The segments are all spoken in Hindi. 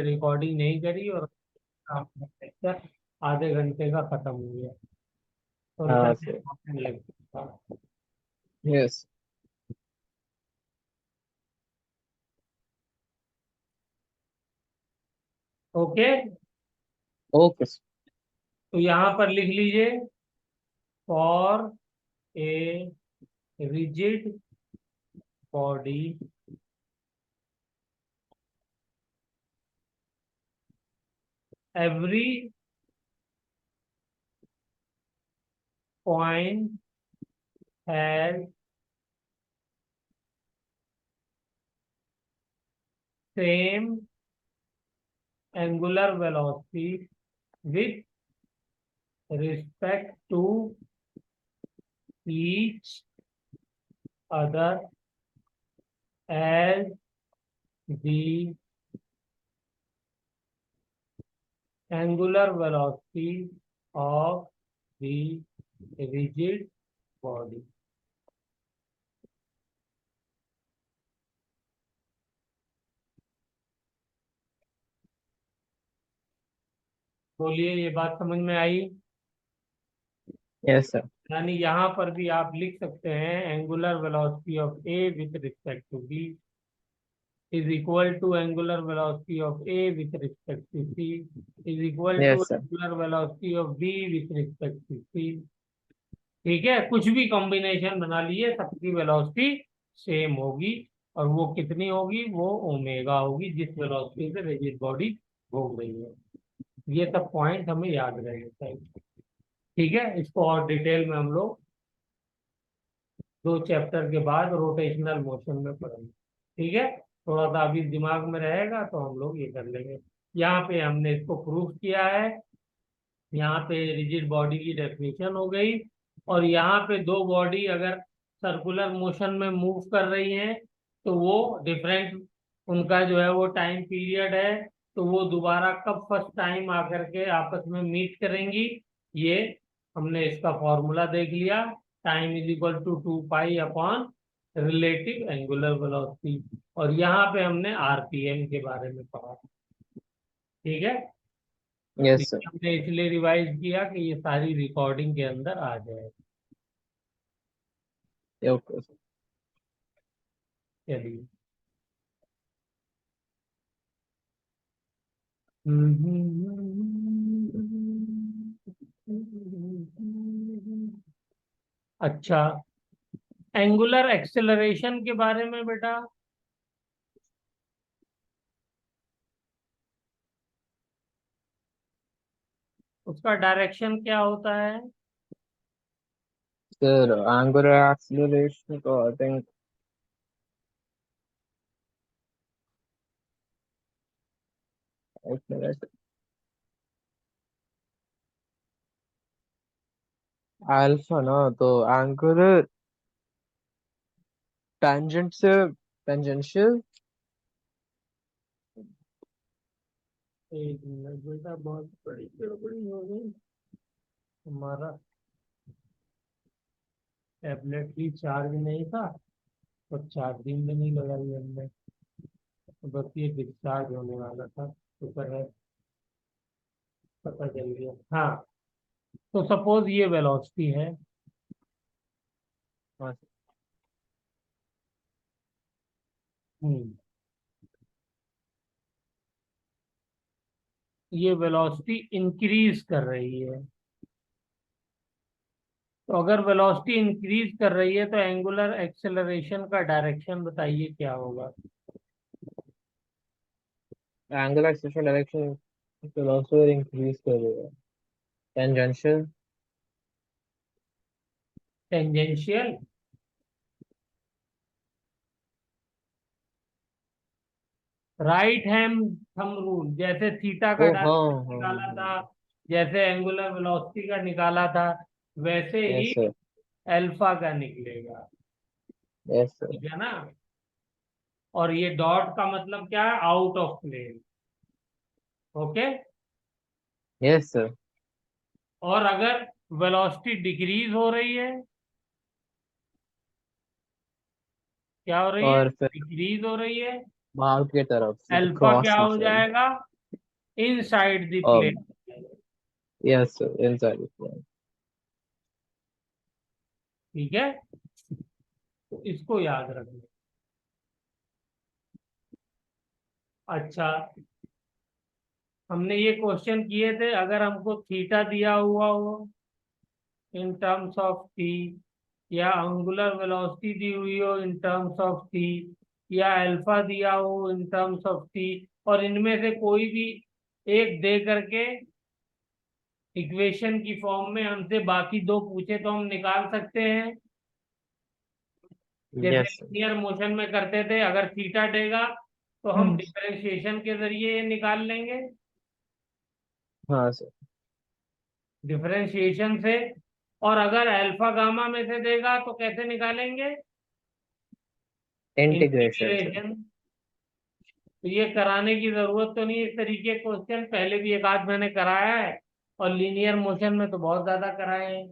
रिकॉर्डिंग नहीं करी और लेक्चर आधे घंटे का खत्म हो गया, तो उनका हाँ सर। इम्पोर्टेंट लेक्चर था। यस। Okay, okay sir. तो यहाँ पर लिख लीजिए, for a rigid body every point has same angular velocity with respect to each other as the angular velocity of the rigid body। बोलिए, ये बात समझ में आई? Yes sir. यानी यहाँ पर भी आप लिख सकते हैं angular velocity of A with respect to B is equal to angular velocity of A with respect to C is equal to yes sir. angular velocity of B with respect to C। ठीक है, कुछ भी कॉम्बिनेशन बना लिए, सबकी वेलोसिटी सेम होगी, और वो कितनी होगी? वो ओमेगा होगी, जिस वेलोसिटी से रिजिड बॉडी घूम रही है। ये सब पॉइंट हमें याद रहने चाहिए। ठीक है, इसको और डिटेल में हम लोग 2 चैप्टर के बाद रोटेशनल मोशन में पढ़ेंगे। ठीक है, थोड़ा सा अभी दिमाग में रहेगा तो हम लोग ये कर लेंगे। यहाँ पे हमने इसको प्रूफ किया है, यहाँ पे रिजिड बॉडी की डेफिनेशन हो गई, और यहाँ पे दो बॉडी अगर सर्कुलर मोशन में मूव कर रही हैं तो वो डिफरेंट, उनका जो है वो टाइम पीरियड है, तो वो दोबारा कब फर्स्ट टाइम आकर के आपस में मीट करेंगी, ये हमने इसका फॉर्मूला देख लिया। Time is equal to 2 pi upon relative angular velocity, और यहाँ पे हमने आरपीएम के बारे में पढ़ा। ठीक है, यस सर। हमने इसलिए रिवाइज किया कि ये सारी रिकॉर्डिंग के अंदर आ जाए। Okay sir. चलिए। अच्छा, एंगुलर एक्सेलरेशन के बारे में बेटा, उसका डायरेक्शन क्या होता है? सर एंगुलर एक्सीलरेशन तो आई थिंक अल्फा ना, तो एंगुलर टेंजेंट से टेंजेंशियल। एक मिनट बेटा, बहुत बड़ी गड़बड़ी हो गई। हमारा टैबलेट भी चार्ज नहीं था, और चार्जिंग भी नहीं लगाई हमने, तो बस ये डिस्चार्ज होने वाला था, शुक्र है पता चल गया। हाँ, तो सपोज ये वेलोसिटी है, हाँ हम्म, ये वेलोसिटी इंक्रीज कर रही है, तो अगर वेलोसिटी इंक्रीज कर रही है तो एंगुलर एक्सेलरेशन का डायरेक्शन बताइए क्या होगा? Angular acceleration direction velocity increase कर रही है। Tangential. Tangential, right hand thumb rule, जैसे थीटा का ओ हाँ डायरेक्शन हाँ। निकाला था, जैसे एंगुलर वेलोसिटी का निकाला था, वैसे ही यस सर। अल्फा का निकलेगा। Yes sir. ठीक है ना? और ये डॉट का मतलब क्या है? Out of plane. Okay, yes sir. और अगर वेलोसिटी डिक्रीज हो रही है, क्या हो रही है? और फिर डिक्रीज हो रही है, बाहर की तरफ से अल्फा क्रॉस क्या हो सेक्शन। जाएगा, inside the plane. Yes sir, inside plane. ठीक है, तो इसको याद रखना। अच्छा, हमने ये क्वेश्चन किए थे, अगर हमको थीटा दिया हुआ हो इन टर्म्स ऑफ टी, या अंगुलर वेलोसिटी दी हुई हो इन टर्म्स ऑफ टी, या अल्फा दिया हो इन टर्म्स ऑफ टी, और इनमें से कोई भी एक दे करके इक्वेशन की फॉर्म में हमसे बाकी दो पूछे तो हम निकाल सकते हैं। जैसे यस सर। लीनियर मोशन में करते थे, अगर थीटा देगा तो हम डिफरेंशिएशन के जरिए ये निकाल लेंगे, हाँ सर। डिफरेंशिएशन से। और अगर अल्फा गामा में से देगा तो कैसे निकालेंगे, इंटीग्रेशन सर। इंटीग्रेशन। तो ये कराने की जरूरत तो नहीं है, इस तरीके क्वेश्चन पहले भी एक आध मैंने कराया है, और लीनियर मोशन में तो बहुत ज्यादा कराए हैं।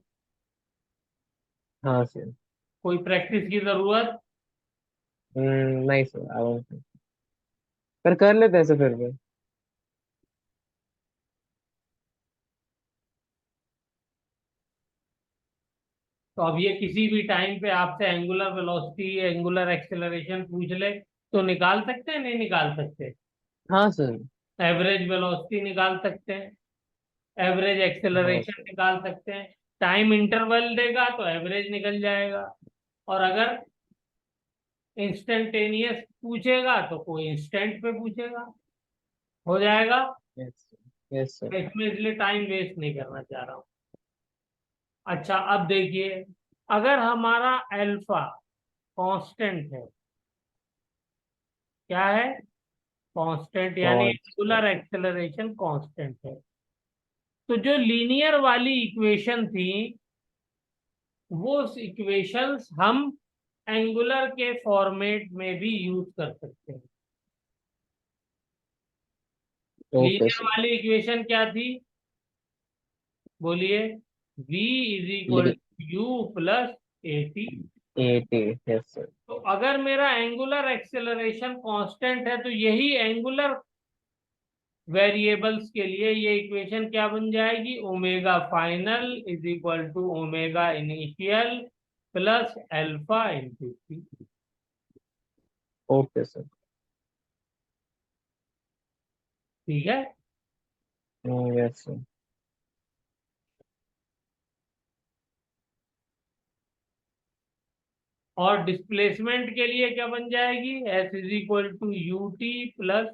हाँ सर। कोई प्रैक्टिस की जरूरत। नहीं सर, आई डोंट। पर कर लेते हैं सर फिर भी। तो अब ये किसी भी टाइम पे आपसे एंगुलर वेलोसिटी, एंगुलर एक्सेलरेशन पूछ ले तो निकाल सकते हैं, नहीं निकाल सकते? हाँ सर। एवरेज वेलोसिटी निकाल सकते हैं, एवरेज हाँ एक्सेलरेशन सर। निकाल सकते हैं। टाइम इंटरवल देगा तो एवरेज निकल जाएगा, और अगर इंस्टेंटेनियस पूछेगा तो कोई इंस्टेंट पे पूछेगा, हो जाएगा। Yes sir. Yes sir. मैं इसमें इसलिए टाइम वेस्ट नहीं करना चाह रहा हूँ। अच्छा, अब देखिए, अगर हमारा अल्फा कांस्टेंट है, क्या है, कांस्टेंट, यानी कांस्टेंट। एंगुलर एक्सेलरेशन कांस्टेंट है, तो जो लीनियर वाली इक्वेशन थी, वो इक्वेशंस हम एंगुलर के फॉर्मेट में भी यूज कर सकते हैं। Okay linear sir. वाली इक्वेशन क्या थी, बोलिए? v इज इक्वल ली to u plus a t. 80। Yes sir. तो अगर मेरा एंगुलर एक्सेलरेशन कांस्टेंट है तो यही एंगुलर वेरिएबल्स के लिए ये इक्वेशन क्या बन जाएगी, omega final is equal to omega initial plus alpha into T. Okay sir. ठीक है। Yes sir. और डिस्प्लेसमेंट के लिए क्या बन जाएगी, S is equal to U T plus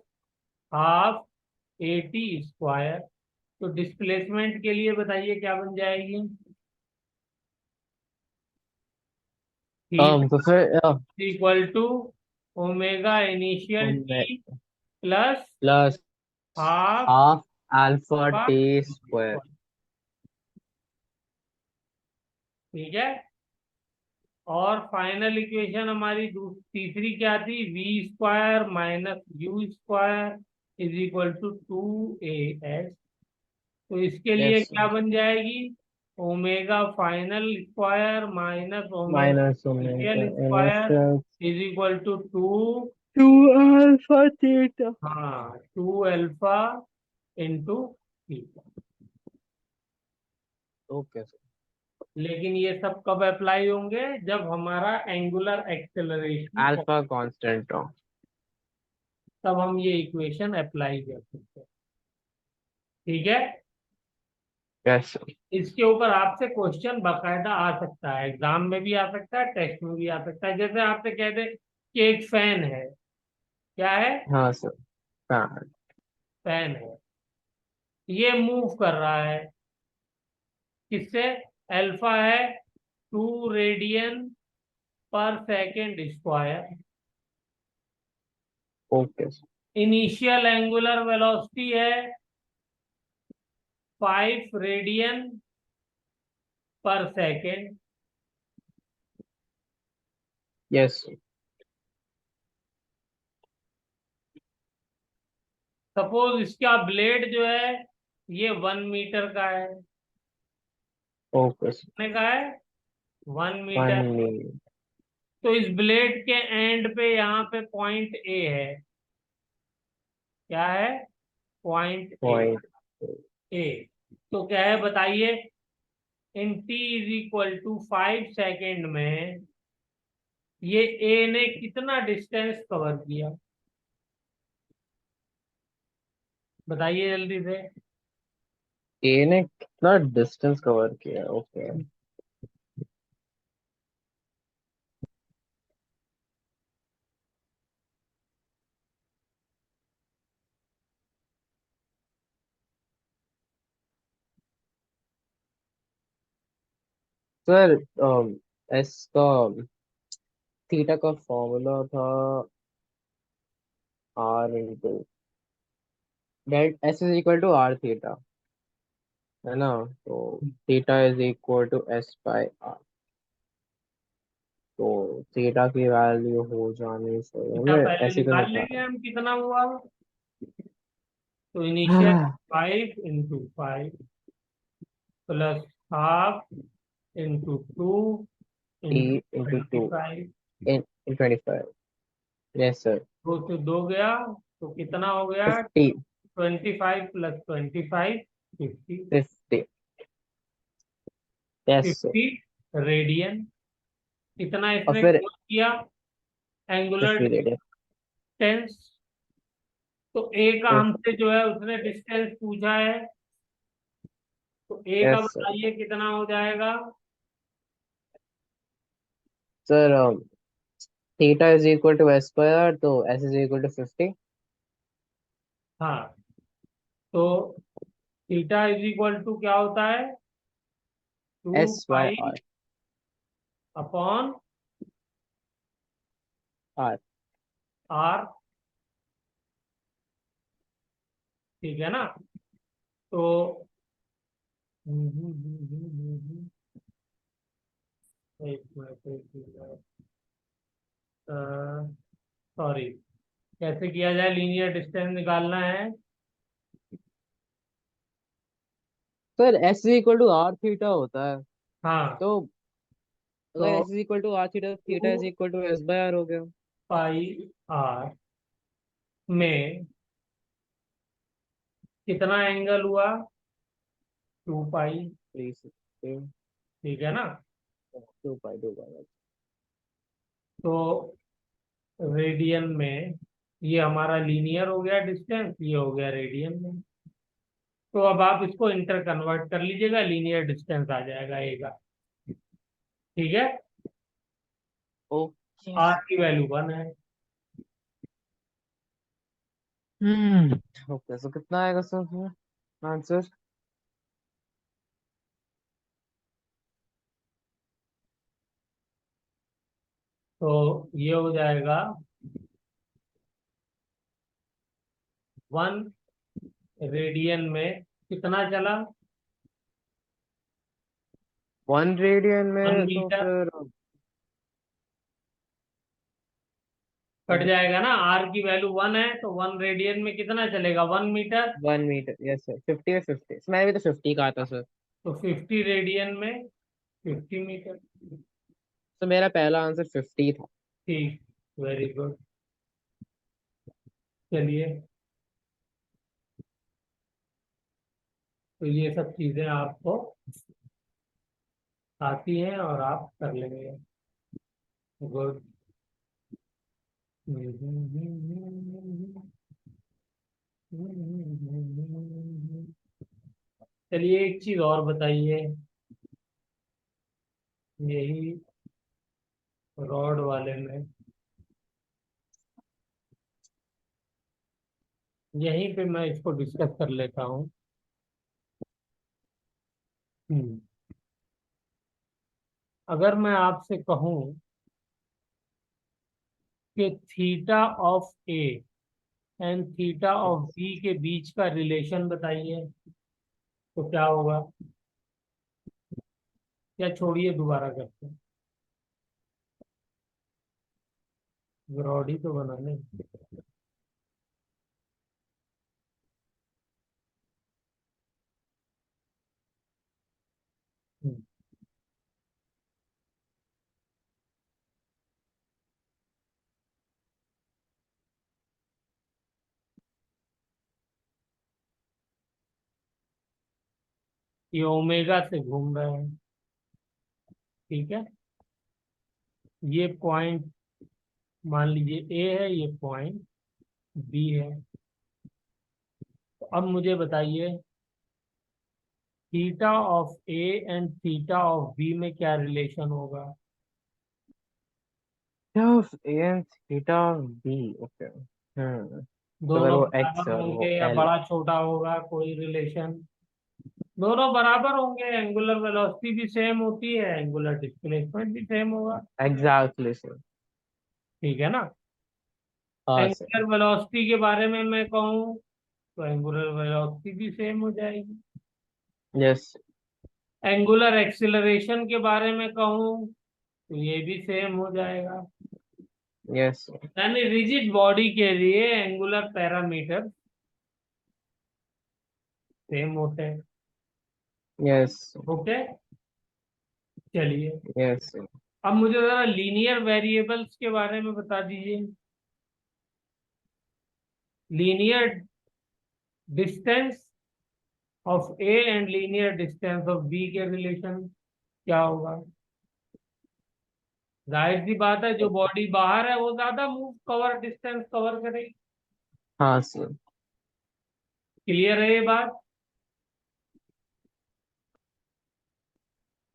half A T square. तो डिस्प्लेसमेंट के लिए बताइए क्या बन जाएगी, तो थीटा फिर equal to omega initial T plus plus half half alpha का टी स्क्वायर। स्क्वायर। ठीक है। और फाइनल इक्वेशन हमारी तीसरी क्या थी, V square minus U square is equal to two A S. तो इसके लिए यस क्या सर। बन जाएगी, omega final square minus omega minus omega initial square initial is equal to two, two alpha theta. हाँ, two alpha into theta. Okay sir. लेकिन ये सब कब अप्लाई होंगे, जब हमारा एंगुलर एक्सेलरेशन, अल्फा कांस्टेंट हो। तब हम ये इक्वेशन अप्लाई कर सकते हैं। ठीक है। Yes sir. इसके ऊपर आपसे क्वेश्चन बाकायदा आ सकता है, एग्जाम में भी आ सकता है, टेस्ट में भी आ सकता है। जैसे आपसे कह दे कि एक फैन है, क्या है, हाँ सर। हाँ। फैन है, ये मूव कर रहा है, किससे, अल्फा है 2 रेडियन पर second square, okay sir. Initial angular velocity है 5 रेडियन पर सेकेंड। Yes sir. सपोज इसका ब्लेड जो है ये 1 मीटर का है, ओके सर। कितने का है, 1 मीटर। 1 मिनट। तो इस ब्लेड के एंड पे यहाँ पे पॉइंट ए है, क्या है? Point point A. तो क्या है बताइए, in T is equal to 5 second में ये ए ने कितना डिस्टेंस कवर किया? बताइए जल्दी से। ए ने कितना डिस्टेंस कवर किया? ओके सर, एस का थीटा का फॉर्मूला था आर इंटू डेट S is equal to R theta, है ना? तो theta is equal to S by R. तो थीटा की वैल्यू हो जाने से थीटा हमें पहले ऐसे तो निकाल लेंगे निकाल। हम कितना हुआ। तो इनिशियल हाँ, 5 into 5 plus half into 2 T into into twenty two five in 25। Yes sir. 2 से 2 गया तो कितना हो गया? 50। 25 + 25 50। 50। Yes sir. 50 रेडियन। इतना और इसने फिर कवर किया एंगुलर 50 रेडियन। डिस्टेंस। तो ए का यस हमसे जो है उसने डिस्टेंस पूछा है, तो ए का सर। बताइए कितना हो जाएगा। Sir theta is equal to S by R, तो एस इज इक्वल टू 50। हाँ, तो थीटा इज इक्वल टू क्या होता है? Two S by pi R. Upon R. R. ठीक है ना? तो एक मिनट, एक मिनट, सॉरी। कैसे किया जाए? लीनियर डिस्टेंस निकालना है। Sir S is equal to R theta होता है। हाँ, तो तो अगर S is equal to R theta, theta two is equal to S by R हो गया। पाई आर में कितना एंगल हुआ? 2 पाई। 360। ठीक है ना? 2 पाई 2 पाई। तो रेडियन में ये हमारा लीनियर हो गया डिस्टेंस, ये हो गया रेडियन में। तो अब आप इसको इंटर कन्वर्ट कर लीजिएगा, लीनियर डिस्टेंस आ जाएगा ए का। ठीक है? ओके। आर की वैल्यू 1 है। ओके, सो कितना आएगा सर आंसर? तो ये हो जाएगा 1 रेडियन में कितना चला? 1 रेडियन वन में तो मीटर फिर कट जाएगा ना। आर की वैल्यू 1 है तो 1 रेडियन में कितना चलेगा? 1 मीटर। 1 मीटर। यस सर, 50 और 50। मैंने भी तो 50 कहा था सर। तो 50 रेडियन में 50 मीटर। तो मेरा पहला आंसर 50 था। ठीक, वेरी गुड। चलिए, तो ये सब चीजें आपको आती हैं और आप कर लेंगे। गुड। चलिए, एक चीज और बताइए। यही रॉड वाले में यहीं पे मैं इसको डिस्कस कर लेता हूँ। हम्म, अगर मैं आपसे कहूँ कि theta of A and theta of B के बीच का रिलेशन बताइए, तो क्या होगा? या छोड़िए, दोबारा करते हैं। रॉड ही तो बनाने। हम्म, ये ओमेगा से घूम रहे हैं। ठीक है, ये पॉइंट मान लीजिए ए है, ये पॉइंट बी है। तो अब मुझे बताइए theta of A and theta of B में क्या रिलेशन होगा। Of A and theta B, okay. तो अगर दोनों वो एक्स बराबर है और होंगे वो या एल। बड़ा छोटा होगा, कोई रिलेशन। दोनों बराबर होंगे, एंगुलर वेलोसिटी भी सेम होती है, एंगुलर डिस्प्लेसमेंट भी सेम होगा। Exactly sir. ठीक है ना। हाँ सर। एंगुलर वेलोसिटी के बारे में मैं कहूँ तो एंगुलर वेलोसिटी भी सेम हो जाएगी। यस। एंगुलर एक्सिलरेशन के बारे में कहूँ तो ये भी सेम हो जाएगा। यस। यानी रिजिड बॉडी के लिए एंगुलर पैरामीटर सेम होते हैं। यस। ओके, चलिए यस। अब मुझे जरा लीनियर वेरिएबल्स के बारे में बता दीजिए। Linear distance of A and linear distance of B के रिलेशन क्या होगा। जाहिर सी बात है, जो बॉडी बाहर है वो ज्यादा मूव कवर डिस्टेंस कवर करेगी। हाँ सर। क्लियर है ये बात।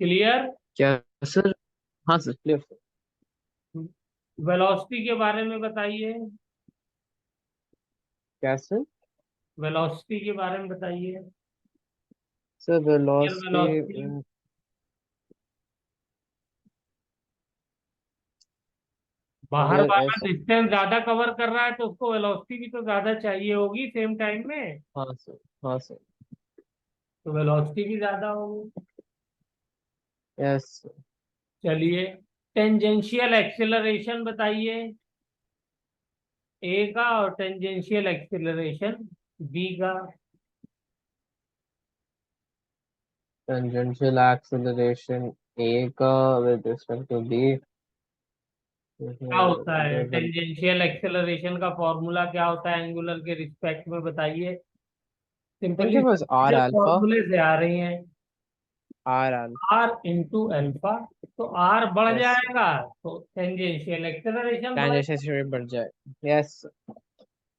क्लियर। क्या सर? हाँ सर, क्लियर सर। वेलोसिटी के बारे में बताइए। क्या सर? वेलोसिटी के बारे में बताइए। Sir velocity velocity. बाहर यार वाला ऐसा। डिस्टेंस ज्यादा कवर कर रहा है तो उसको वेलोसिटी भी तो ज्यादा चाहिए होगी सेम टाइम में। हाँ सर। हाँ सर। तो वेलोसिटी भी ज्यादा होगी। यस। चलिए टेंजेंशियल एक्सेलरेशन बताइए ए का, और टेंजेंशियल एक्सेलरेशन बी का। टेंजेंशियल एक्सेलरेशन ए का विद रिस्पेक्ट टू बी। क्या होता है टेंजेंशियल एक्सेलरेशन का फॉर्मूला, क्या होता है एंगुलर के रिस्पेक्ट में बताइए। इनके सिंपली पास आर चीजें अल्फा। फॉर्मूले से आ रही हैं। R alpha. R into alpha, तो आर बढ़ यस। जाएगा तो टेंजेंशियल एक्सेलरेशन बढ़ेगा। टेंजेंशियल बढ़ जाए। यस।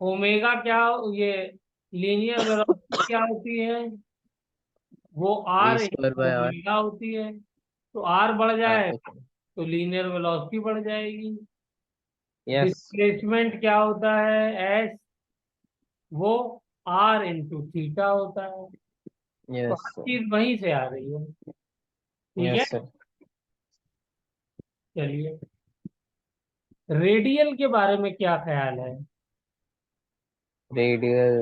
ओमेगा क्या, ये लीनियर वेलोसिटी क्या होती है, वो A R square into by R. Omega होती है। तो आर बढ़ हाँ जाए ओके। तो लीनियर वेलोसिटी बढ़ जाएगी। यस। डिस्प्लेसमेंट क्या होता है, एस, वो आर इंटू थीटा होता है। तो यस हर सर। चीज वहीं से आ रही है। ठीक है, यस सर। चलिए रेडियल के बारे में क्या ख्याल है। रेडियल।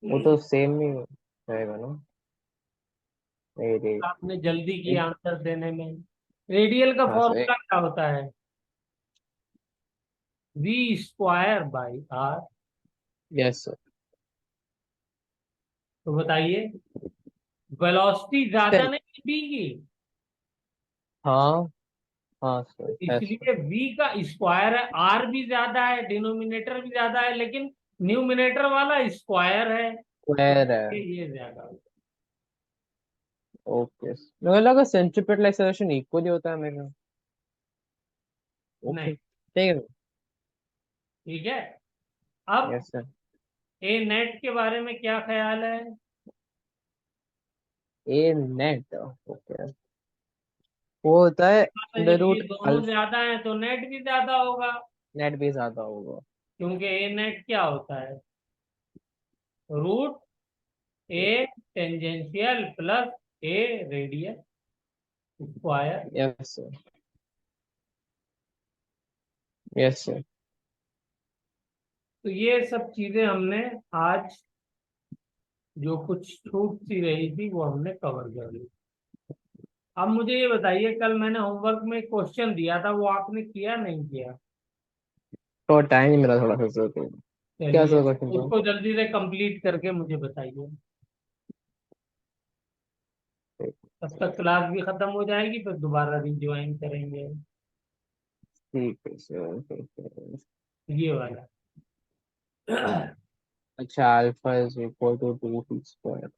वो तो सेम ही रहेगा ना। रेडियल। आपने जल्दी की आंसर देने में। रेडियल का हाँ सर। फॉर्मूला क्या होता है, V square by R. Yes sir. तो बताइए वेलोसिटी ज्यादा सर। नहीं बी की, हाँ। हाँ तो सर, यस सर। इसलिए v का स्क्वायर है, आर भी ज्यादा है, डिनोमिनेटर भी ज्यादा है, लेकिन न्यूमिनेटर वाला स्क्वायर है, तो स्क्वायर है। ये ज्यादा होगा। ओके, मुझे लगा सेंट्रीपिटल एक्सेलरेशन इक्वली होता है मेरे। नहीं, ओके, ठीक है। ठीक है। अब यस सर। ए नेट के बारे में क्या ख्याल है। ए नेट, ओके। वो होता है तो अंडर जब ये रूट दोनों अल्फ। ज्यादा है तो नेट भी ज्यादा होगा, नेट भी ज्यादा होगा। क्योंकि ए नेट क्या होता है, root A tangential plus A radial square. Yes sir. Yes sir. तो ये सब चीजें हमने आज, जो कुछ छूट सी रही थी वो हमने कवर कर ली। अब मुझे ये बताइए, कल मैंने होमवर्क में क्वेश्चन दिया था, वो आपने किया नहीं किया। तो टाइम नहीं मिला थोड़ा सा सर, तो क्या चलिए सर क्वेश्चन था? उसको जल्दी से कंप्लीट करके मुझे बताइए, तब तक क्लास भी खत्म हो जाएगी, फिर दोबारा रिज्वाइन करेंगे। ठीक है सर, ठीक है। ये वाला अच्छा, alpha is equal to 2 T square.